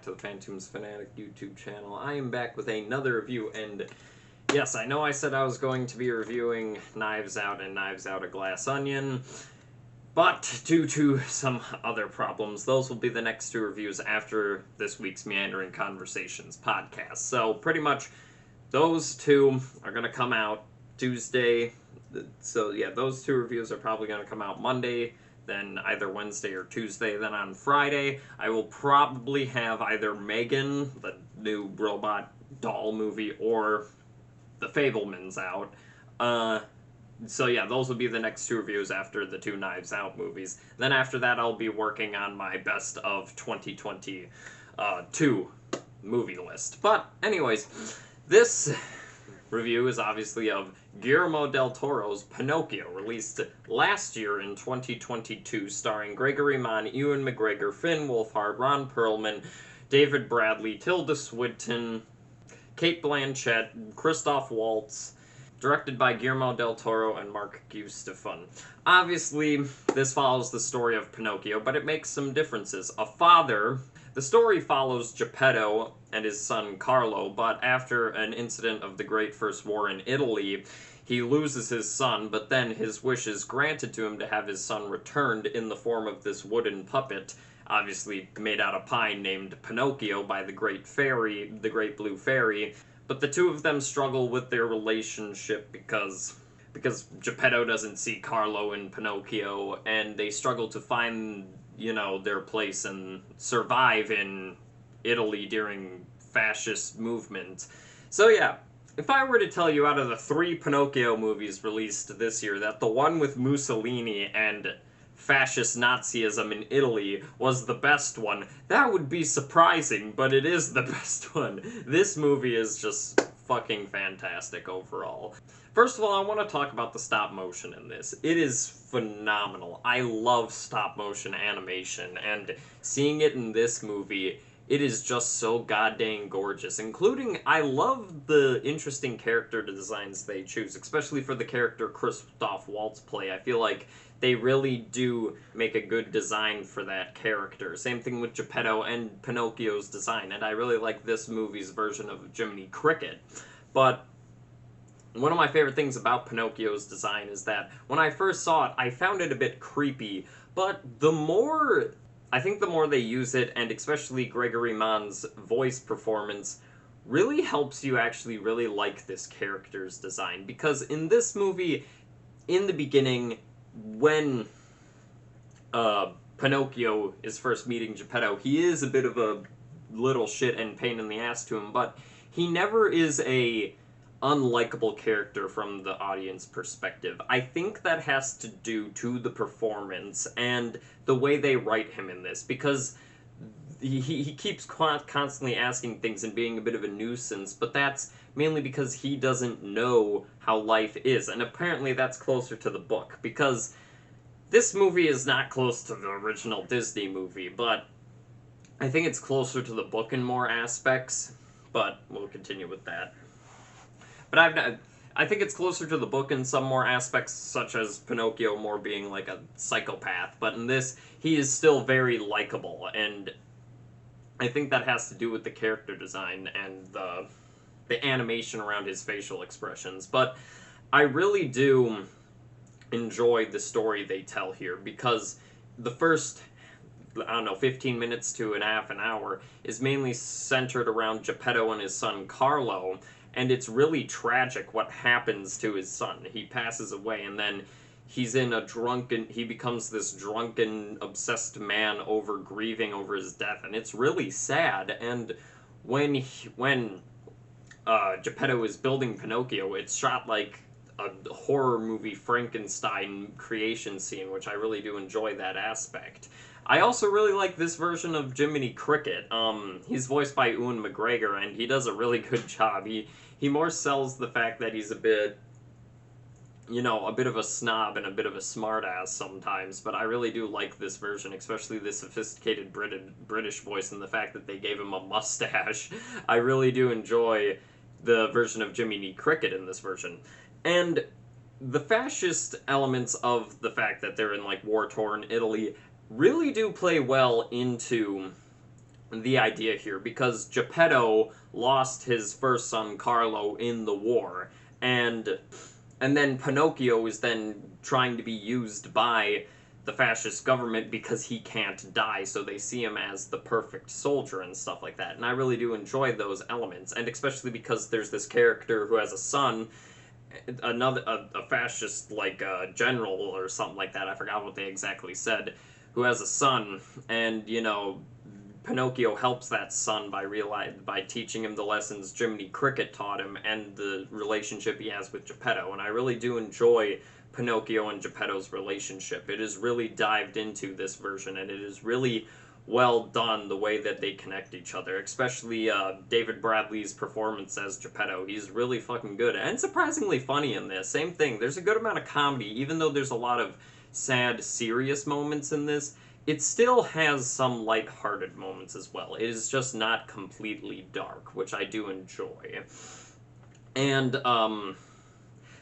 back to the Phantoms Fanatic YouTube channel. I am back with another review, and yes, I know I said I was going to be reviewing Knives Out and Knives Out: A Glass Onion, but due to some other problems, those will be the next two reviews after this week's Meandering Conversations podcast. So pretty much those two are going to come out Tuesday. So yeah, those two reviews are probably going to come out Monday, then either Wednesday or Tuesday. Then on Friday, I will probably have either Megan, the new robot doll movie, or The Fabelmans out. So yeah, those will be the next two reviews after the two Knives Out movies. Then after that, I'll be working on my best of 2022 movie list. But anyways, this review is obviously of Guillermo del Toro's Pinocchio, released last year in 2022, starring Gregory Mann, Ewan McGregor, Finn Wolfhard, Ron Perlman, David Bradley, Tilda Swinton, Kate Blanchett, Christoph Waltz, directed by Guillermo del Toro and Mark Gustafson. Obviously, this follows the story of Pinocchio, but it makes some differences. The story follows Geppetto and his son Carlo, but after an incident of the Great First War in Italy, he loses his son, but then his wish is granted to him to have his son returned in the form of this wooden puppet, obviously made out of pine, named Pinocchio by the Great Blue Fairy. But the two of them struggle with their relationship because Geppetto doesn't see Carlo in Pinocchio, and they struggle to find, their place and survive in Italy during fascist movement. So yeah, if I were to tell you out of the three Pinocchio movies released this year that the one with Mussolini and fascist Nazism in Italy was the best one, that would be surprising, but it is the best one. This movie is just fucking fantastic overall. First of all, I want to talk about the stop motion in this. It is phenomenal. I love stop motion animation, and seeing it in this movie, it is just so goddamn gorgeous. Including, I love the interesting character designs they choose, especially for the character Christoph Waltz play. I feel like they really do make a good design for that character. Same thing with Geppetto and Pinocchio's design, and I really like this movie's version of Jiminy Cricket. But one of my favorite things about Pinocchio's design is that when I first saw it, I found it a bit creepy, but the more they use it, and especially Gregory Mann's voice performance, really helps you actually really like this character's design. Because in this movie, in the beginning, when Pinocchio is first meeting Geppetto, he is a bit of a little shit and pain in the ass to him, but he never is a unlikable character from the audience perspective. I think that has to do to the performance and the way they write him in this, because he keeps constantly asking things and being a bit of a nuisance, but that's mainly because he doesn't know how life is, and apparently that's closer to the book, because this movie is not close to the original Disney movie, but I think it's closer to the book in more aspects, but we'll continue with that. But I think it's closer to the book in some more aspects, such as Pinocchio more being like a psychopath, but in this, he is still very likable, and I think that has to do with the character design and the animation around his facial expressions. But I really do enjoy the story they tell here, because the first, 15 minutes to an hour is mainly centered around Geppetto and his son Carlo, and it's really tragic what happens to his son. He passes away, and then he becomes this drunken, obsessed man grieving over his death, and it's really sad. And when Geppetto is building Pinocchio, it's shot like a horror movie Frankenstein creation scene, which I really do enjoy that aspect. I also really like this version of Jiminy Cricket. He's voiced by Ewan McGregor, and he does a really good job. He more sells the fact that he's a bit of a snob and a bit of a smartass sometimes, but I really do like this version, especially the sophisticated British voice and the fact that they gave him a mustache. I really do enjoy the version of Jiminy Cricket in this version. And the fascist elements of the fact that they're in, war-torn Italy really do play well into the idea here, because Geppetto lost his first son Carlo in the war, and then Pinocchio is then trying to be used by the fascist government because he can't die, so they see him as the perfect soldier and stuff like that. And I really do enjoy those elements, and especially because there's this character who has a son, a fascist like general or something like that. I forgot what they exactly said. Who has a son, and Pinocchio helps that son by teaching him the lessons Jiminy Cricket taught him and the relationship he has with Geppetto. And I really do enjoy Pinocchio and Geppetto's relationship. It is really dived into this version, and it is really well done the way that they connect each other, especially David Bradley's performance as Geppetto. He's really fucking good and surprisingly funny in this. Same thing, there's a good amount of comedy, even though there's a lot of sad, serious moments in this. It still has some lighthearted moments as well. It is just not completely dark, which I do enjoy. And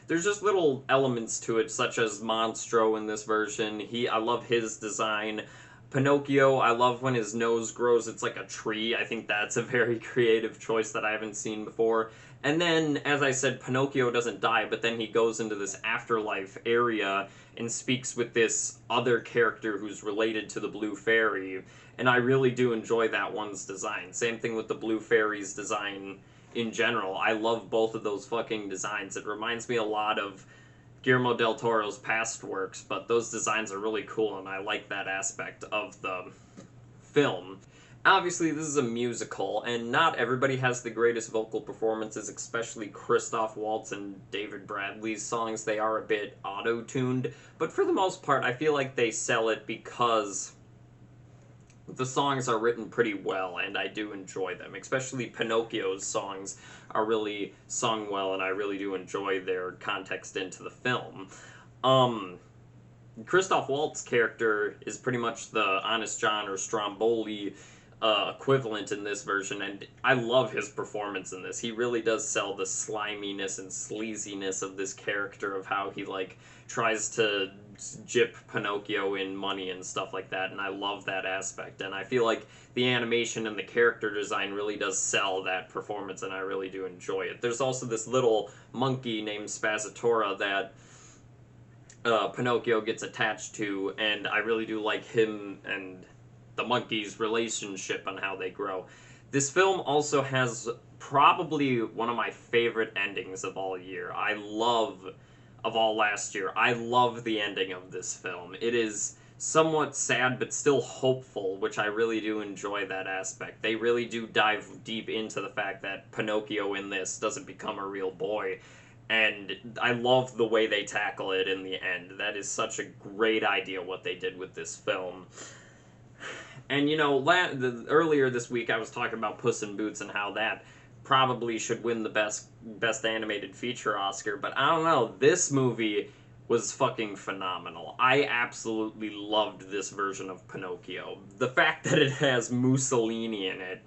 there's just little elements to it, such as Monstro in this version. I love his design. Pinocchio, I love when his nose grows, it's like a tree. I think that's a very creative choice that I haven't seen before. And then, as I said, Pinocchio doesn't die, but then he goes into this afterlife area and speaks with this other character who's related to the Blue Fairy, and I really do enjoy that one's design. Same thing with the Blue Fairy's design in general. I love both of those fucking designs. It reminds me a lot of Guillermo del Toro's past works, but those designs are really cool, and I like that aspect of the film. Obviously, this is a musical, and not everybody has the greatest vocal performances, especially Christoph Waltz and David Bradley's songs. They are a bit auto-tuned, but for the most part, I feel like they sell it because the songs are written pretty well, and I do enjoy them. Especially Pinocchio's songs are really sung well, and I really do enjoy their context into the film. Christoph Waltz's character is pretty much the Honest John or Stromboli equivalent in this version, and I love his performance in this. He really does sell the sliminess and sleaziness of this character, of how he tries to jip Pinocchio in money and stuff like that, and I love that aspect. And I feel like the animation and the character design really does sell that performance, and I really do enjoy it. There's also this little monkey named Spazzatura that Pinocchio gets attached to, and I really do like him and the monkey's relationship and how they grow. This film also has probably one of my favorite endings of all year. Of all last year. I love the ending of this film. It is somewhat sad but still hopeful, which I really do enjoy that aspect. They really do dive deep into the fact that Pinocchio in this doesn't become a real boy, and I love the way they tackle it in the end. That is such a great idea what they did with this film. And earlier this week I was talking about Puss in Boots and how that probably should win the best animated feature Oscar, but I don't know, this movie was fucking phenomenal. I absolutely loved this version of Pinocchio. The fact that it has Mussolini in it,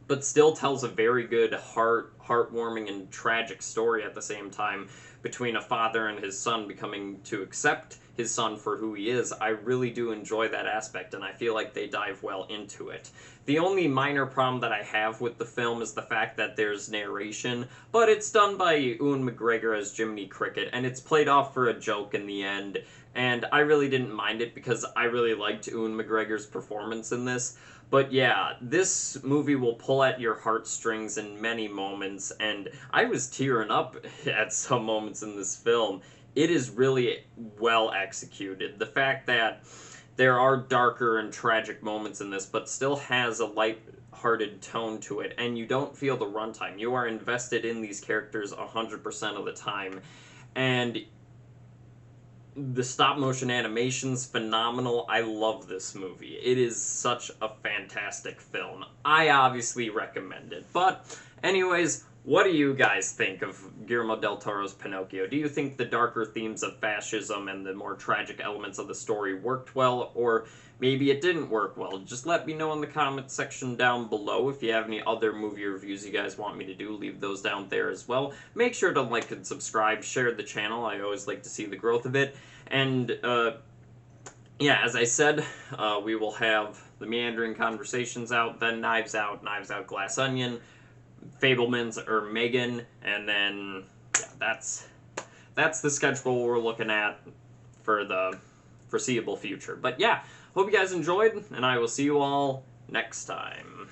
but still tells a very good heartwarming and tragic story at the same time between a father and his son becoming to accept his son for who he is. I really do enjoy that aspect, and I feel like they dive well into it. The only minor problem that I have with the film is the fact that there's narration, but it's done by Ewan McGregor as Jiminy Cricket, and it's played off for a joke in the end, and I really didn't mind it because I really liked Ewan McGregor's performance in this. But yeah, this movie will pull at your heartstrings in many moments, and I was tearing up at some moments in this film. It is really well executed. The fact that there are darker and tragic moments in this, but still has a light-hearted tone to it, and you don't feel the runtime. You are invested in these characters 100% of the time, and the stop-motion animation's phenomenal. I love this movie. It is such a fantastic film. I obviously recommend it. But, anyways, what do you guys think of Guillermo del Toro's Pinocchio? Do you think the darker themes of fascism and the more tragic elements of the story worked well, or maybe it didn't work well? Just let me know in the comments section down below. If you have any other movie reviews you guys want me to do, leave those down there as well. Make sure to like and subscribe, share the channel. I always like to see the growth of it. And, yeah, as I said, we will have the Meandering Conversations out, then Knives Out, Glass Onion, Fableman's or Megan, and then yeah, that's the schedule we're looking at for the foreseeable future. But yeah, hope you guys enjoyed, and I will see you all next time.